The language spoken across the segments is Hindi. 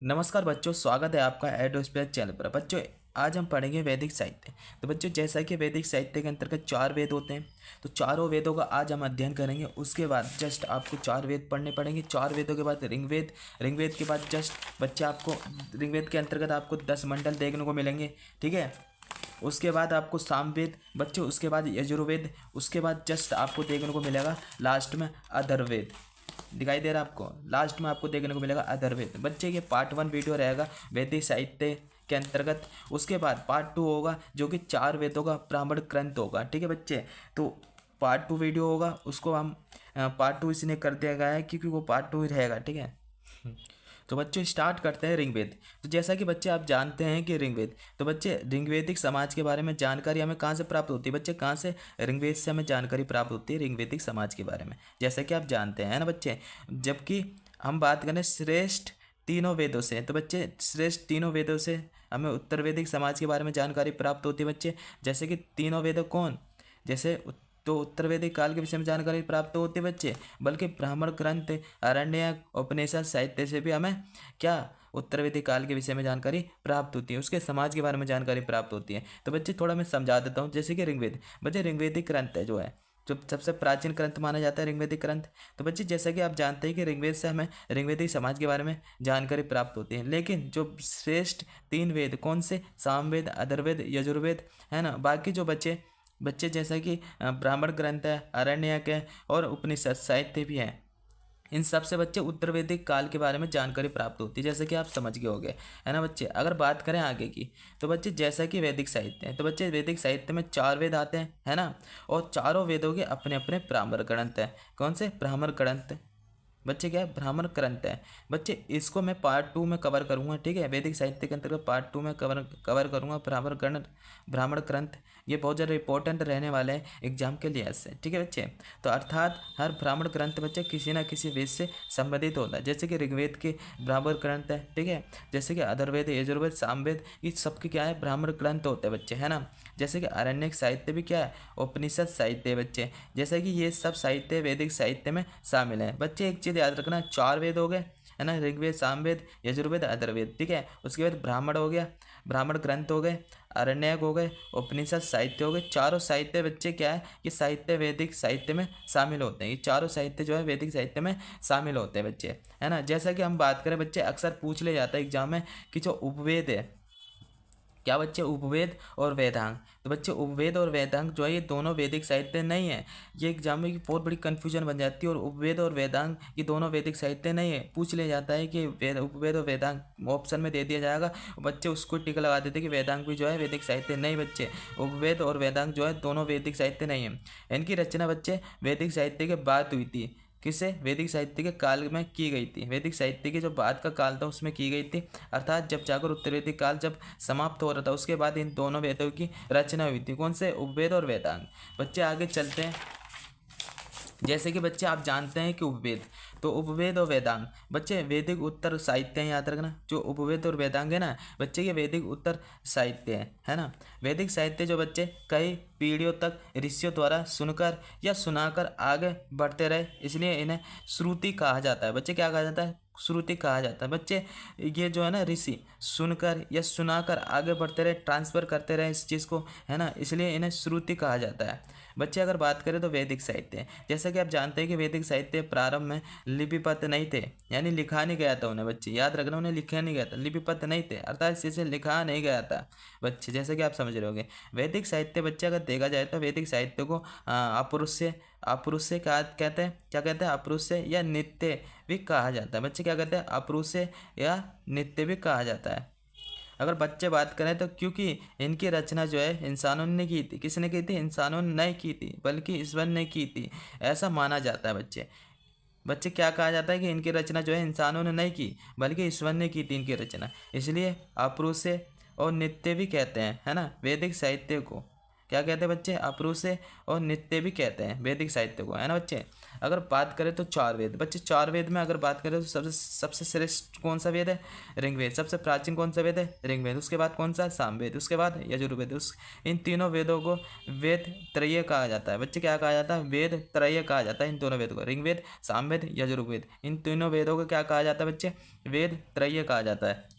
नमस्कार बच्चों, स्वागत है आपका एडोस्पेस चैनल पर। बच्चों, आज हम पढ़ेंगे वैदिक साहित्य। तो बच्चों, जैसा कि वैदिक साहित्य के अंतर्गत 4 वेद होते हैं, तो चारों वेदों का आज हम अध्ययन करेंगे। उसके बाद जस्ट आपको 4 वेद पढ़ने पड़ेंगे। 4 वेदों के बाद ऋग्वेद, ऋग्वेद के बाद जस्ट बच्चे आपको ऋग्वेद के अंतर्गत आपको 10 मंडल देखने को मिलेंगे। ठीक है। उसके बाद आपको सामवेद बच्चों, उसके बाद यजुर्वेद, उसके बाद जस्ट आपको देखने को मिलेगा लास्ट में अथर्ववेद। दिखाई दे रहा है आपको? लास्ट में आपको देखने को मिलेगा अथर्ववेद। बच्चे ये पार्ट 1 वीडियो रहेगा वैदिक साहित्य के अंतर्गत। उसके बाद पार्ट 2 होगा जो कि 4 वेदों का ब्राह्मण ग्रंथ होगा। ठीक है बच्चे, तो पार्ट 2 वीडियो होगा, उसको हम पार्ट 2 इसलिए कर दिया गया है क्योंकि वो पार्ट 2 ही रहेगा। ठीक है। तो बच्चों, स्टार्ट करते हैं ऋग्वेद। तो जैसा कि बच्चे आप जानते हैं कि ऋग्वेद, तो बच्चे ऋग्वेदिक समाज के बारे में जानकारी हमें कहाँ से प्राप्त होती है? बच्चे कहाँ से? ऋग्वेद से हमें जानकारी प्राप्त होती है ऋग्वेदिक समाज के बारे में, जैसा कि आप जानते हैं ना बच्चे। जबकि हम बात करें श्रेष्ठ तीनों वेदों से, तो बच्चे श्रेष्ठ तीनों वेदों से हमें उत्तर वैदिक समाज के बारे में जानकारी प्राप्त होती है बच्चे। जैसे कि तीनों वेद कौन? जैसे तो उत्तर वैदिक काल के विषय में जानकारी प्राप्त होती है बच्चे, बल्कि ब्राह्मण ग्रंथ, आरण्यक, उपनिषद साहित्य से भी हमें क्या उत्तर वैदिक काल के विषय में जानकारी प्राप्त होती है, उसके समाज के बारे में जानकारी प्राप्त होती है। तो बच्चे थोड़ा मैं समझा देता हूँ। जैसे कि ऋग्वेद, बच्चे ऋग्वेदिक ग्रंथ है जो है, जो सबसे प्राचीन ग्रंथ माना जाता है ऋग्वेदिक ग्रंथ। तो बच्चे जैसा कि आप जानते हैं कि ऋग्वेद से हमें ऋग्वेदिक समाज के बारे में जानकारी प्राप्त होती है। लेकिन जो श्रेष्ठ 3 वेद कौन से? सामवेद, अथर्ववेद, यजुर्वेद, है ना। बाकी जो बच्चे बच्चे जैसा कि ब्राह्मण ग्रंथ है, आरण्यक है और उपनिषद साहित्य भी है, इन सब से बच्चे उत्तर वैदिक काल के बारे में जानकारी प्राप्त होती है, जैसे कि आप समझ गए होंगे, है ना बच्चे। अगर बात करें आगे की, तो बच्चे जैसा कि वैदिक साहित्य है, तो बच्चे वैदिक साहित्य में 4 वेद आते हैं, है ना। और चारों वेदों के अपने अपने ब्राह्मण ग्रंथ हैं। कौन से? ब्राह्मण ग्रंथ बच्चे, क्या है? ब्राह्मण ग्रंथ है बच्चे। इसको मैं पार्ट 2 में कवर करूँगा। ठीक है, वैदिक साहित्य के अंतर्गत पार्ट 2 में कवर करूँगा ब्राह्मण ग्रंथ। ये बहुत ज़्यादा इंपॉर्टेंट रहने वाले हैं एग्जाम के लिहाज से। ठीक है बच्चे। तो अर्थात हर ब्राह्मण ग्रंथ बच्चे किसी न किसी वेद से संबंधित होता है। जैसे कि ऋग्वेद के ब्राह्मण ग्रंथ है, ठीक है। जैसे कि अथर्ववेद, यजुर्वेद, सामवेद, ये सबके क्या है? ब्राह्मण ग्रंथ होते हैं बच्चे, है ना। जैसे कि आरण्यक साहित्य भी क्या है? उपनिषद साहित्य है बच्चे। जैसे कि ये सब साहित्य वैदिक साहित्य में शामिल है बच्चे। एक चीज़ याद रखना, 4 वेद हो गए, है ना, ऋग्वेद, सामवेद, यजुर्वेद, अथर्ववेद। ठीक है। उसके बाद ब्राह्मण हो गया, ब्राह्मण ग्रंथ हो गए, आरण्यक हो गए, उपनिषद साहित्य हो गए। चारों साहित्य बच्चे क्या है? ये साहित्य वैदिक साहित्य में शामिल होते हैं। ये चारों साहित्य जो है वैदिक साहित्य में शामिल होते हैं बच्चे, है ना। जैसा कि हम बात करें बच्चे, अक्सर पूछ ले जाता है एग्जाम में कि जो उपवेद है, क्या बच्चे? उपवेद और वेदांग। तो बच्चे उपवेद और वेदांग जो है ये दोनों वैदिक साहित्य नहीं है। ये एग्जाम में बहुत बड़ी कन्फ्यूजन बन जाती है। और उपवेद और वेदांग ये दोनों वैदिक साहित्य नहीं है। पूछ ले जाता है कि उपवेद और वेदांग ऑप्शन में दे दिया जाएगा, बच्चे उसको टिक लगा देते कि वेदांग भी जो है वैदिक साहित्य नहीं बच्चे। उपवेद और वेदांग जो है दोनों वैदिक साहित्य नहीं है। इनकी रचना बच्चे वैदिक साहित्य के बाद हुई थी। किसे? वैदिक साहित्य के काल में की गई थी। वैदिक साहित्य के जो बाद का काल था उसमें की गई थी। अर्थात जब जाकर उत्तर वैदिक काल जब समाप्त हो रहा था, उसके बाद इन दोनों वेदों की रचना हुई थी। कौन से? उपवेद और वेदांग। बच्चे आगे चलते हैं। जैसे कि बच्चे आप जानते हैं कि उपवेद, तो उपवेद और वेदांग बच्चे वैदिक उत्तर साहित्य हैं, याद रखना। जो उपवेद और वेदांग है ना बच्चे, ये वैदिक उत्तर साहित्य है ना। वैदिक साहित्य जो बच्चे कई पीढ़ियों तक ऋषियों द्वारा सुनकर या सुनाकर आगे बढ़ते रहे, इसलिए इन्हें श्रुति कहा जाता है बच्चे। क्या कहा जाता है? श्रुति कहा जाता है बच्चे। ये जो है ना ऋषि सुनकर या सुनाकर आगे बढ़ते रहे, ट्रांसफर करते रहे इस चीज़ को, है ना, इसलिए इन्हें श्रुति कहा जाता है बच्चे। अगर बात करें तो वैदिक साहित्य, जैसा कि आप जानते हैं कि वैदिक साहित्य प्रारंभ में लिपिबद्ध नहीं थे, यानी लिखा नहीं गया था उन्हें बच्चे। याद रखना, उन्हें लिखा नहीं गया था, लिपिबद्ध नहीं थे, अर्थात इसे लिखा नहीं गया था बच्चे, जैसे कि आप समझ रहे होंगे। वैदिक साहित्य बच्चे अगर देखा जाए तो वैदिक साहित्य को अपरुष से कहते हैं, क्या कहते हैं? अपरुष से या नित्य भी कहा जाता है बच्चे। क्या कहते हैं? अपरुष से या नित्य भी कहा जाता है। अगर बच्चे बात करें तो क्योंकि इनकी रचना जो है इंसानों ने की थी। किसने की थी? इंसानों ने नहीं की थी, बल्कि ईश्वर ने की थी, ऐसा माना जाता है बच्चे। बच्चे क्या कहा जाता है कि इनकी रचना जो है इंसानों ने नहीं की, बल्कि ईश्वर ने की थी इनकी रचना, इसलिए अपरुष से और नित्य भी कहते हैं, है ना, वैदिक साहित्य को। क्या कहते हैं बच्चे, अपरू से और नित्य भी कहते हैं वैदिक साहित्य को, है ना बच्चे। अगर बात करें तो चार वेद, बच्चे चार वेद में अगर बात करें तो सबसे सबसे श्रेष्ठ कौन सा वेद है, ऋग्वेद। सबसे प्राचीन कौन सा वेद है, ऋग्वेद। उसके बाद कौन सा, सामवेद। उसके बाद यजुर्वेद। उस इन तीनों वेदों को वेद त्रय कहा जाता है बच्चे। क्या कहा जाता है, वेद त्रय कहा जाता है इन दोनों वेद को, ऋग्वेद, सामवेद, यजुर्वेद। इन तीनों वेदों को क्या कहा जाता है बच्चे, वेद त्रय कहा जाता है।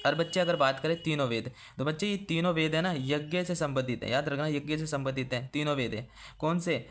और बच्चे अगर बात करें तीनों वेद, तो बच्चे ये तीनों वेद है ना यज्ञ से संबंधित है, याद रखना, यज्ञ से संबंधित है तीनों वेद है। कौन से,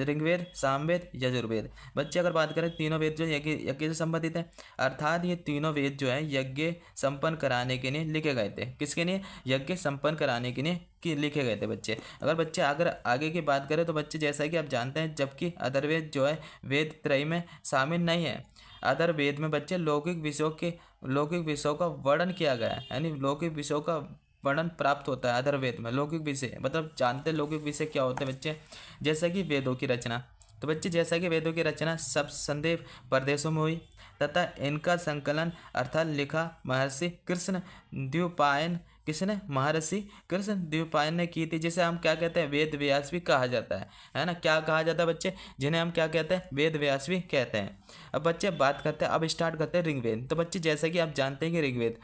ऋग्वेद, सामवेद, यजुर्वेद। बच्चे अगर बात करें तीनों वेद जो यज्ञ यज्ञ से संबंधित है, अर्थात ये तीनों वेद जो है यज्ञ संपन्न कराने के लिए लिखे गए थे। किसके लिए, यज्ञ संपन्न कराने के लिए लिखे गए थे बच्चे। अगर आगे की बात करें तो बच्चे जैसा कि आप जानते हैं, जबकि अधर्वेद जो है वेद त्रय में शामिल नहीं है। अदर वेद में बच्चे लौकिक विषयों का वर्णन किया गया है, यानी लौकिक विषयों का वर्णन प्राप्त होता है अदर वेद में। लौकिक विषय मतलब जानते हैं लौकिक विषय क्या होते हैं बच्चे, जैसा कि वेदों की रचना। तो बच्चे जैसा कि वेदों की रचना सब संदेव प्रदेशों में हुई तथा इनका संकलन अर्थात लिखा महर्षि कृष्ण द्विपायन, किसने, महर्षि कृष्ण द्विपायन ने की थी, जिसे हम क्या कहते हैं, वेद व्यास भी कहा जाता है ना। क्या कहा जाता है बच्चे, जिन्हें हम क्या कहते हैं, वेद व्यास भी कहते हैं। अब बच्चे बात करते हैं, अब स्टार्ट करते हैं ऋग्वेद। तो बच्चे जैसा कि आप जानते हैं कि ऋग्वेद,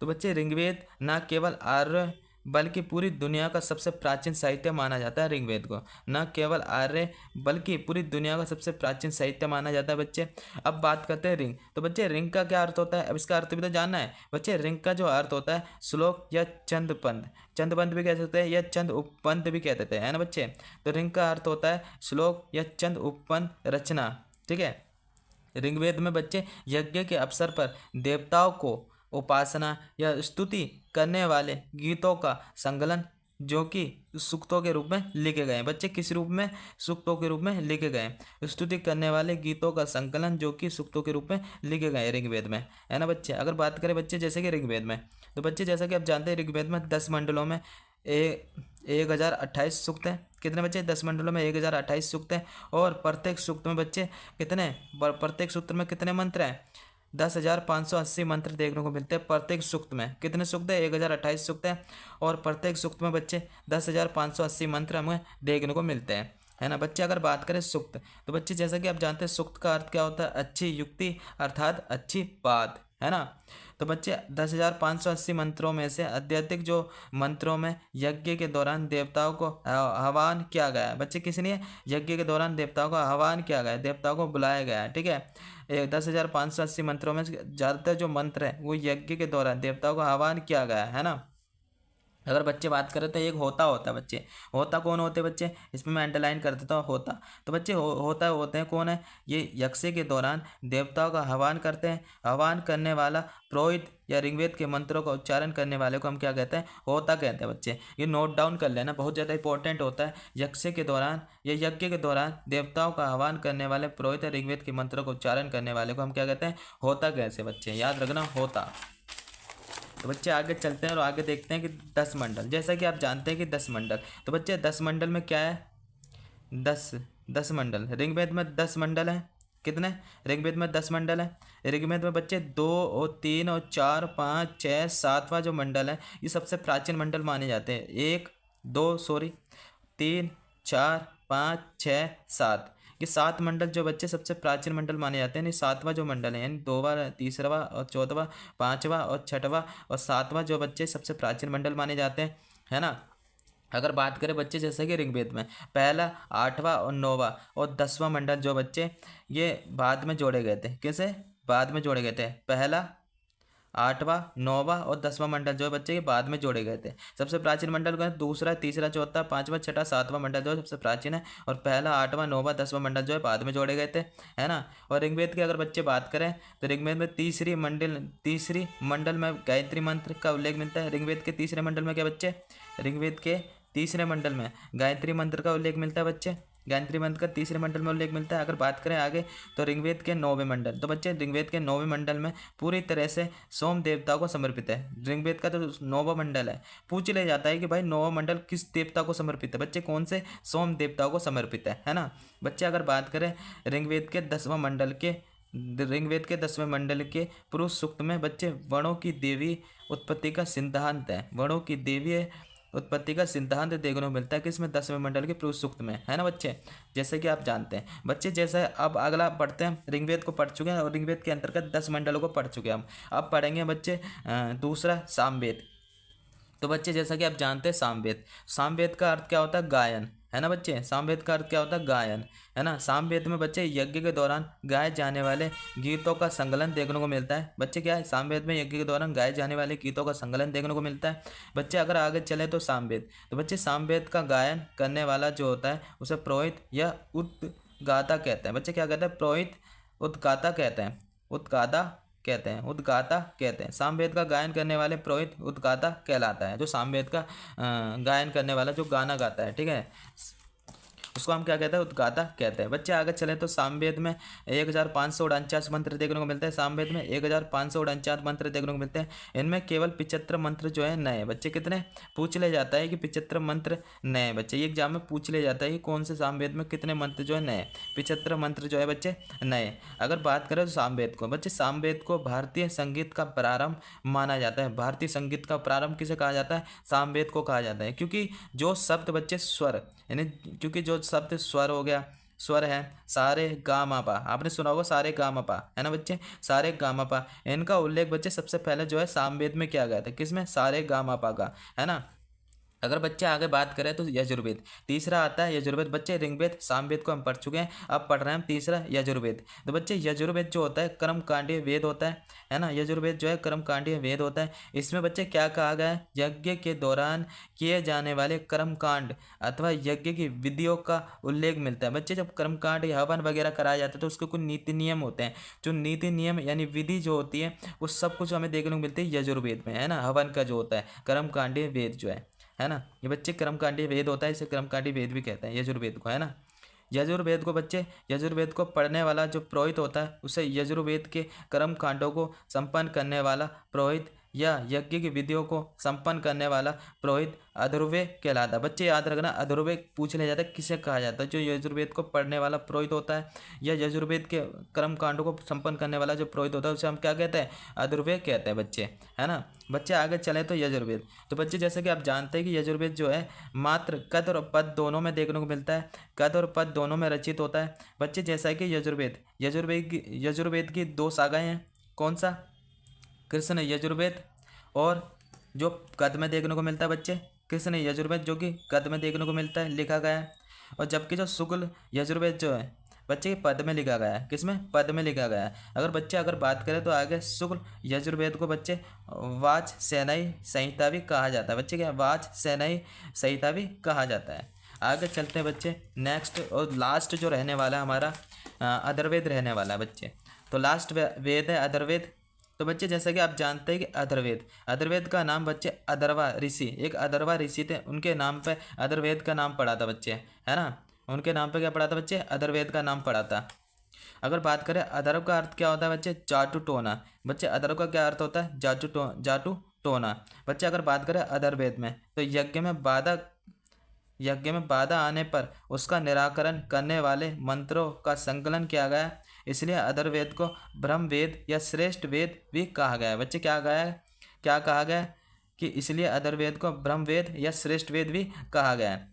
तो बच्चे ऋग्वेद न केवल आर्य बल्कि पूरी दुनिया का सबसे प्राचीन साहित्य माना जाता है ऋग्वेद को। न केवल आर्य बल्कि पूरी दुनिया का सबसे प्राचीन साहित्य माना जाता है बच्चे। अब बात करते हैं रिंग। तो बच्चे रिंग का क्या अर्थ होता है, अब इसका अर्थ भी तो जानना है बच्चे। रिंग का जो अर्थ होता है श्लोक या चंदपंथ, चंदपंथ भी कह सकते हैं या चंद उपपंथ भी कह देते हैं, है ना बच्चे। तो रिंग का अर्थ होता है श्लोक या चंद उपपंथ रचना, ठीक है। ऋग्वेद में बच्चे यज्ञ के अवसर पर देवताओं को उपासना या स्तुति करने वाले गीतों का संकलन जो कि सूक्तों के रूप में लिखे गए हैं बच्चे। किस रूप में, सूक्तों के रूप में लिखे गए हैं। स्तुति करने वाले गीतों का संकलन जो कि सूक्तों के रूप में लिखे गए हैं ऋग्वेद में, है ना बच्चे। अगर बात करें बच्चे जैसे कि ऋग्वेद में, तो बच्चे जैसा कि आप जानते हैं ऋग्वेद में 10 मंडलों में 1028 सूक्त हैं। कितने बच्चे, 10 मंडलों में 1028 सूक्त हैं। और प्रत्येक सूक्त में बच्चे कितने, प्रत्येक सूक्त में कितने मंत्र हैं, 10,580 मंत्र देखने को मिलते हैं प्रत्येक सूक्त में। कितने सूक्त है, 1028 सूक्त है। और प्रत्येक सूक्त में बच्चे 10,580 मंत्र हमें देखने को मिलते हैं, है ना बच्चे। अगर बात करें सूक्त, तो बच्चे जैसा कि आप जानते हैं सूक्त का अर्थ क्या होता है, अच्छी युक्ति अर्थात अच्छी बात, है ना। तो बच्चे 10,580 मंत्रों में से अत्यधिक जो मंत्रों में यज्ञ के दौरान देवताओं को आह्वान किया गया है बच्चे। किस लिए, यज्ञ के दौरान देवताओं को आह्वान किया गया है, देवताओं को बुलाया गया है, ठीक है। 10,580 मंत्रों में ज़्यादातर जो मंत्र है वो यज्ञ के दौरान देवताओं को आह्वान किया गया है ना। अगर बच्चे बात करें तो एक होता है बच्चे। होता कौन होते हैं बच्चे, इसमें मैं अंडरलाइन कर देता हूँ होता। तो बच्चे होता होते हैं कौन है, ये यज्ञ के दौरान देवताओं का आह्वान करते हैं। आह्वान करने वाला पुरोहित या ऋग्वेद के मंत्रों का उच्चारण करने वाले को हम क्या कहते हैं, होता कहते हैं बच्चे। ये नोट डाउन कर लेना, बहुत ज़्यादा इंपॉर्टेंट होता है। यज्ञ के दौरान या यज्ञ के दौरान देवताओं का आह्वान करने वाले पुरोहित या ऋग्वेद के मंत्रों का उच्चारण करने वाले को हम क्या कहते हैं, होता कहते हैं बच्चे, याद रखना होता। तो बच्चे आगे चलते हैं और आगे देखते हैं कि 10 मंडल। जैसा कि आप जानते हैं कि 10 मंडल, तो बच्चे 10 मंडल में क्या है, 10 मंडल। ऋग्वेद में 10 मंडल हैं। कितने, ऋग्वेद में 10 मंडल हैं। ऋग्वेद में बच्चे 2 और 3 और 4 5 6 7वां जो मंडल है ये सबसे प्राचीन मंडल माने जाते हैं। 1 2 3 4 5 6 7, ये 7 मंडल जो बच्चे सबसे प्राचीन मंडल माने जाते हैं। यानी 7वां जो मंडल है, यानी 2वां, तीसरा और चौथवा, 5वां और 6वां और 7वां जो बच्चे सबसे प्राचीन मंडल माने जाते हैं, है ना। अगर बात करें बच्चे जैसे कि ऋग्वेद में पहला, 8वां और 9वां और 10वां मंडल जो बच्चे ये बाद में जोड़े गए थे। कैसे, बाद में जोड़े गए थे। पहला, 8वां, 9वां और 10वां मंडल जो है बच्चे के बाद में जोड़े गए थे। सबसे प्राचीन मंडल का दूसरा, तीसरा, चौथा, 5वां, 6वां, 7वां मंडल जो है सबसे प्राचीन है। और पहला, 8वां, 9वां, 10वां मंडल जो है बाद में जोड़े गए थे, है ना। और ऋग्वेद की अगर बच्चे बात करें तो ऋग्वेद में तीसरी मंडल में गायत्री मंत्र का उल्लेख मिलता है। ऋग्वेद के तीसरे मंडल में क्या बच्चे, ऋग्वेद के तीसरे मंडल में गायत्री मंत्र का उल्लेख मिलता है बच्चे। गायत्री मंत्र का तीसरे मंडल में उल्लेख मिलता है। अगर बात करें आगे तो ऋग्वेद के 9वें मंडल, तो बच्चे ऋग्वेद के 9वें मंडल में पूरी तरह से सोम देवता को समर्पित है। ऋग्वेद का तो 9वां मंडल है, पूछ लिया जाता है कि भाई 9वां मंडल किस देवता को समर्पित है, बच्चे कौन से, सोम देवता को समर्पित है ना बच्चे। अगर बात करें ऋग्वेद के 10वां मंडल के, ऋग्वेद के 10वें मंडल के पुरुष सूक्त में बच्चे वर्णों की देवी उत्पत्ति का सिद्धांत है। वर्णों की देवी उत्पत्ति का सिद्धांत देखने को मिलता है किसमें, 10वें मंडल के पुरुष सूक्त में, है ना बच्चे, जैसे कि आप जानते हैं बच्चे। जैसे अब अगला पढ़ते हैं, ऋग्वेद को पढ़ चुके हैं और ऋग्वेद के अंतर्गत 10 मंडलों को पढ़ चुके हैं हम। अब पढ़ेंगे बच्चे दूसरा सामवेद। तो बच्चे जैसा कि आप जानते हैं सामवेद, सामवेद का अर्थ क्या होता है, गायन, है ना बच्चे। सामवेद का अर्थ क्या होता है, गायन, है ना। सामवेद में बच्चे यज्ञ के दौरान गाए जाने वाले गीतों का संकलन देखने को मिलता है बच्चे। क्या है, सामवेद में यज्ञ के दौरान गाए जाने वाले गीतों का संकलन देखने को मिलता है बच्चे। अगर आगे चले तो सामवेद, तो बच्चे सामवेद का गायन करने वाला जो होता है उसे पुरोहित या उद्गाता कहते हैं बच्चे। क्या कहते हैं, पुरोहित उद्गाता कहते हैं, उद्गाता कहते हैं, उद्गाता कहते हैं। सामवेद का गायन करने वाले पुरोहित उद्गाता कहलाता है, जो सामवेद का गायन करने वाला जो गाना गाता है, ठीक है, उसको हम क्या कहते हैं, उद्गाता कहते हैं बच्चे। आगे चले तो सामवेद में 1549 मंत्र देखने को मिलते हैं। सामवेद में 1549 मंत्र देखने को मिलते हैं। इनमें केवल 75 मंत्र जो है नए बच्चे। कितने पूछ ले जाता है कि 75 मंत्र नए बच्चे, ये एग्जाम में पूछ ले जाता है कि कौन से सामवेद में कितने मंत्र जो है नए, 75 मंत्र जो है बच्चे नए। अगर बात करें तो सामवेद को बच्चे, सामवेद को भारतीय संगीत का प्रारंभ माना जाता है। भारतीय संगीत का प्रारंभ किसे कहा जाता है, सामवेद को कहा जाता है, क्योंकि जो शब्द बच्चे स्वर, यानी क्योंकि जो शब्द स्वर हो गया, स्वर है सारे गा मा पा, आपने सुना होगा सारे गा मा पा, है ना बच्चे, सारे गा मा पा, इनका उल्लेख बच्चे सबसे पहले जो है सामवेद में किया गया था, किसमें, सारे गा मा पा का, है ना। अगर बच्चे आगे बात करें तो यजुर्वेद तीसरा आता है। यजुर्वेद बच्चे, ऋग्वेद सामवेद को हम पढ़ चुके हैं, अब पढ़ रहे हैं हम तीसरा यजुर्वेद। तो बच्चे यजुर्वेद जो होता है कर्मकांडीय वेद होता है ना। यजुर्वेद जो है कर्मकांडीय वेद होता है। इसमें बच्चे क्या कहा गया है, यज्ञ के दौरान किए जाने वाले कर्मकांड अथवा यज्ञ की विधियों का उल्लेख मिलता है बच्चे। जब कर्मकांड या हवन वगैरह कराया जाता है तो उसके कुछ नीति नियम होते हैं, जो नीति नियम यानी विधि जो होती है वो सब कुछ हमें देखने को मिलती है यजुर्वेद में, है ना। हवन का जो होता है कर्मकांडीय वेद जो है ना, ये बच्चे कर्मकांडीय वेद होता है, इसे कर्मकांडीय वेद भी कहते हैं यजुर्वेद को, है ना। यजुर्वेद को बच्चे, यजुर्वेद को पढ़ने वाला जो पुरोहित होता है उसे यजुर्वेद के कर्म कांडों को संपन्न करने वाला पुरोहित या यज्ञ की विधियों को संपन्न करने वाला पुरोहित अधर्वे कहलाता है बच्चे। याद रखना, अधर्वे पूछ लिया जाता है किसे कहा जाता है, जो यजुर्वेद को पढ़ने वाला पुरोहित होता है या यजुर्वेद के कर्म कांडों को संपन्न करने वाला जो पुरोहित होता है उसे हम क्या कहते हैं, अधर्वे कहते हैं बच्चे, है ना। बच्चे आगे चले तो यजुर्वेद, तो बच्चे जैसे कि आप जानते हैं कि यजुर्वेद जो है मात्र कद और पद दोनों में देखने को मिलता है, कद और पद दोनों में रचित होता है बच्चे। जैसा कि यजुर्वेद की 2 शाखाएं हैं, कौन सा, कृष्ण यजुर्वेद, और जो गद में देखने को मिलता है बच्चे कृष्ण यजुर्वेद, जो कि गद में देखने को मिलता है, लिखा गया है। और जबकि जो शुक्ल यजुर्वेद जो है बच्चे पद में लिखा गया है, किसमें, पद में लिखा गया है। अगर बात करें तो आगे शुक्ल यजुर्वेद को बच्चे वाच सेनाई संहिता भी कहा जाता है बच्चे। क्या, वाच सेनाई संहिता भी कहा जाता है। आगे चलते हैं बच्चे, नेक्स्ट और लास्ट जो रहने वाला है हमारा अथर्ववेद रहने वाला है बच्चे। तो लास्ट वेद है अथर्ववेद। तो बच्चे जैसा कि आप जानते हैं कि अथर्ववेद का नाम बच्चे अथर्वा ऋषि, एक अथर्वा ऋषि थे, उनके नाम पे अथर्ववेद का नाम पड़ा था बच्चे, है ना। उनके नाम पे क्या पड़ा था बच्चे, अथर्ववेद का नाम पड़ा था। अगर बात करें अथर्व का अर्थ क्या होता है बच्चे, जाटू टोना बच्चे। अथर्व का क्या अर्थ होता है, जाटू टोना बच्चे। अगर बात करें अथर्ववेद में तो यज्ञ में बाधा आने पर उसका निराकरण करने वाले मंत्रों का संकलन किया गया, इसलिए अथर्ववेद को ब्रह्मवेद या श्रेष्ठ वेद भी कहा गया है बच्चे। क्या कहा गया कि इसलिए अथर्ववेद को ब्रह्मवेद या श्रेष्ठ वेद भी कहा गया है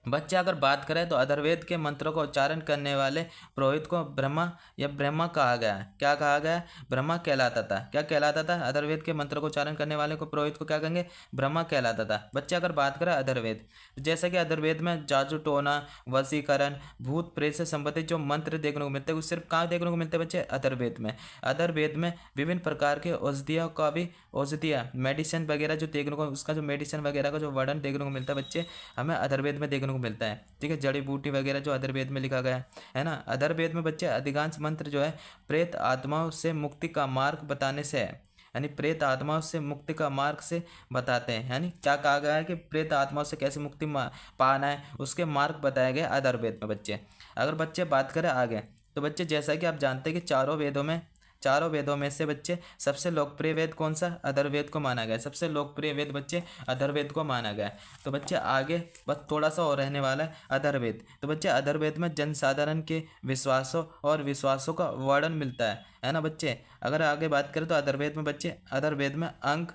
बच्चे। अगर बात करें तो अथर्ववेद के मंत्रों का उच्चारण करने वाले पुरोहित को ब्रह्मा कहा गया है। क्या कहा गया है, ब्रह्मा कहलाता था। क्या कहलाता था, अथर्ववेद के मंत्रों को उच्चारण करने वाले को पुरोहित को क्या कहेंगे, ब्रह्मा कहलाता था बच्चे। अगर बात करें अथर्ववेद, जैसे कि अथर्ववेद में जादू टोना, वशीकरण, भूत प्रेत से संबंधित जो मंत्र देखने को मिलते हैं वो सिर्फ कहाँ देखने को मिलते हैं बच्चे, अथर्ववेद में। अथर्ववेद में विभिन्न प्रकार के औषधियाँ मेडिसिन वगैरह जो देखने को, उसका जो मेडिसिन वगैरह का जो वर्णन देखने को मिलता है बच्चे, हमें अथर्ववेद में देखने को मिलता है, ठीक है। जड़ी बूटी वगैरह जो अथर्ववेद में लिखा गया है ना। अथर्ववेद में बच्चे अधिकांश मंत्र जो है प्रेत आत्माओं से मुक्ति का मार्ग बताने से है, यानी प्रेत आत्माओं से मुक्ति का मार्ग से बताते हैं। यानी क्या कहा गया है कि प्रेत आत्माओं से कैसे मुक्ति पाना है, उसके मार्ग बताए गए अथर्ववेद में बच्चे। अगर बच्चे बात करें आगे तो बच्चे जैसा कि आप जानते हैं कि चारों वेदों में से बच्चे सबसे लोकप्रिय वेद कौन सा, अथर्ववेद को माना गया। सबसे लोकप्रिय वेद बच्चे अथर्ववेद को माना गया। तो बच्चे आगे बस थोड़ा सा और रहने वाला है अथर्ववेद। तो बच्चे अथर्ववेद में जनसाधारण के विश्वासों का वर्णन मिलता है ना बच्चे। अगर आगे बात करें तो अथर्ववेद में बच्चे, अथर्ववेद में अंक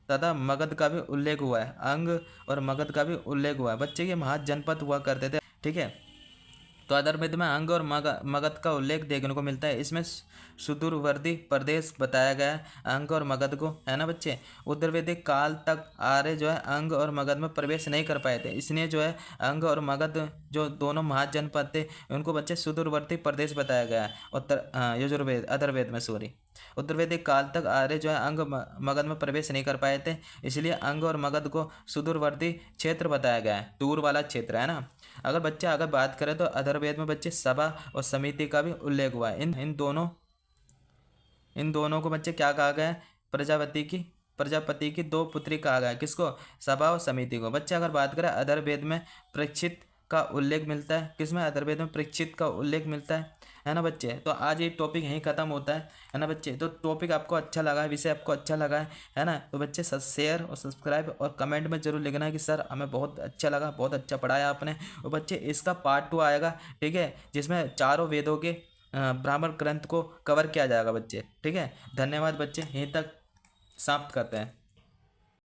तथा मगध का भी उल्लेख हुआ है। अंग और मगध का भी उल्लेख हुआ है बच्चे। ये महाजनपद हुआ करते थे, ठीक है। तो अथर्ववेद में अंग और मगध का उल्लेख देखने को मिलता है। इसमें सुदूरवर्ती प्रदेश बताया गया है अंग और मगध को, है ना बच्चे। उत्तरवैदिक काल तक आर्य जो है अंग और मगध में प्रवेश नहीं कर पाए थे, इसलिए जो है अंग और मगध जो दोनों महाजनपद थे उनको बच्चे सुदूरवर्ती प्रदेश बताया गया है यजुर्वेद अथर्ववेद में, सॉरी। उत्तरवैदिक काल तक आर्य जो है अंग मगध में प्रवेश नहीं कर पाए थे, इसलिए अंग और मगध को सुदूरवर्ती क्षेत्र बताया गया है, दूर वाला क्षेत्र, है ना। अगर बच्चे अगर बात करें तो अथर्ववेद में बच्चे सभा और समिति का भी उल्लेख हुआ है। इन दोनों को बच्चे क्या कहा गया है? प्रजापति की दो पुत्री कहा गया है। किसको? सभा और समिति को। बच्चे अगर बात करें अथर्ववेद में परीक्षित का उल्लेख मिलता है। किसमें? अथर्ववेद में परीक्षित का उल्लेख मिलता है ना बच्चे। तो आज ये टॉपिक यहीं खत्म होता है ना बच्चे। तो टॉपिक आपको अच्छा लगा है, विषय आपको अच्छा लगा है ना, तो बच्चे शेयर और सब्सक्राइब और कमेंट में जरूर लिखना है कि सर हमें बहुत अच्छा लगा, बहुत अच्छा पढ़ाया आपने। और बच्चे इसका पार्ट 2 आएगा, ठीक है, जिसमें चारों वेदों के ब्राह्मण ग्रंथ को कवर किया जाएगा बच्चे, ठीक है। धन्यवाद बच्चे, यहीं तक समाप्त करते हैं।